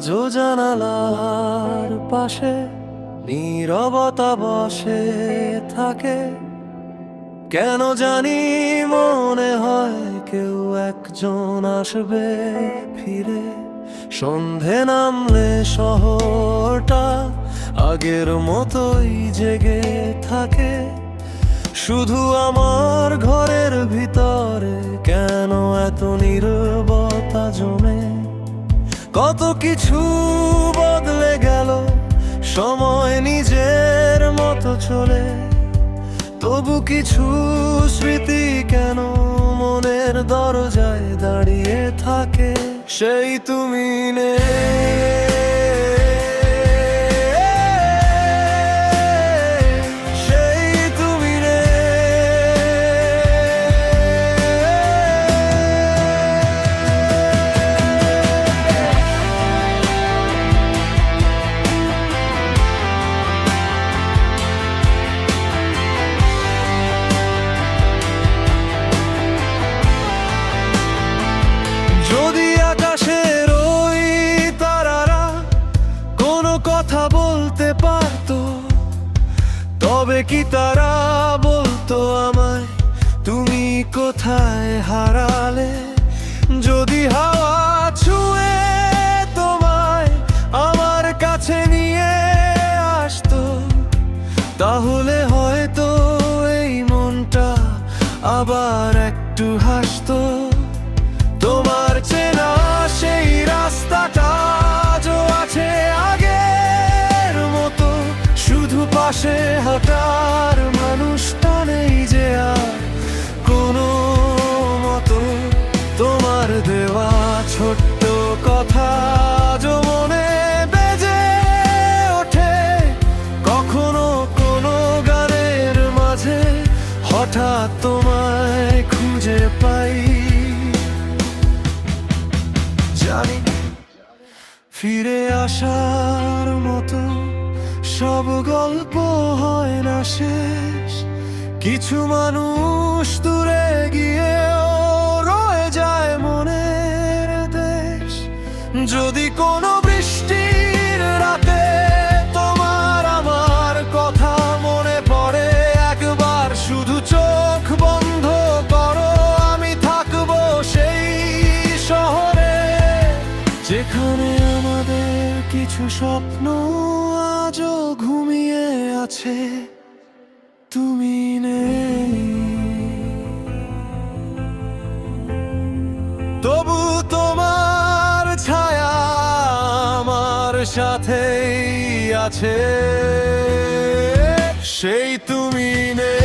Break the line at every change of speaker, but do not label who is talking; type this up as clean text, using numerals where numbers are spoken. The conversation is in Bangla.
আজও জানালার পাশে নীরবতা বসে থাকে। কেন জানি মনে হয় কেউ একজন আসবে ফিরে। সন্ধে নামলে শহরটা আগের মতোই জেগে থাকে। শুধু আমার ঘরের ভিতরে কেন এত নীরবতা জমে। কত কিছু বদলে গেল, সময় নিজের মতো চলে। তবু কিছু স্মৃতি কেন মনের দরজায় দাঁড়িয়ে থাকে। সেই তুমি যদি আকাশের ওই তারারা কোনো কথা বলতে পারতো, তবে কি তারা বলতো আমায় তুমি কোথায় হারালে। যদি হাওয়া ছুঁয়ে তোমায় আমার কাছে নিয়ে আসতো, তাহলে হয়তো এই মনটা আবার একটু হাসতো। তোমার চেনা সেই রাস্তাটা আজও আছে আগের মতো, শুধু পাশে হাঁটার মানুষটা নেই যে আর কোনো মতো। তোমার দেওয়া ছোট্ট কথা আজও মনে বেজে ওঠে। কখনো কোনো গানের মাঝে হঠাৎ তোমায় খুঁজে পাই। জানি ফিরে আসার মতো সব গল্প হয় না শেষ। কিছু মানুষ দূরে গিয়েও রয়ে যায় মনের দেশ। যদি কোনো বৃষ্টির রাতে তোমার আমার কথা মনে পড়ে, একবার শুধু চোখ বন্ধ করো। আমি থাকবো সেই শহরে যেখানে আমাদের কিছু স্বপ্ন আজও ঘুমিয়ে আছে। তুমি নেই, তবু তোমার ছায়া আমার সাথেই আছে। সেই তুমি নেই।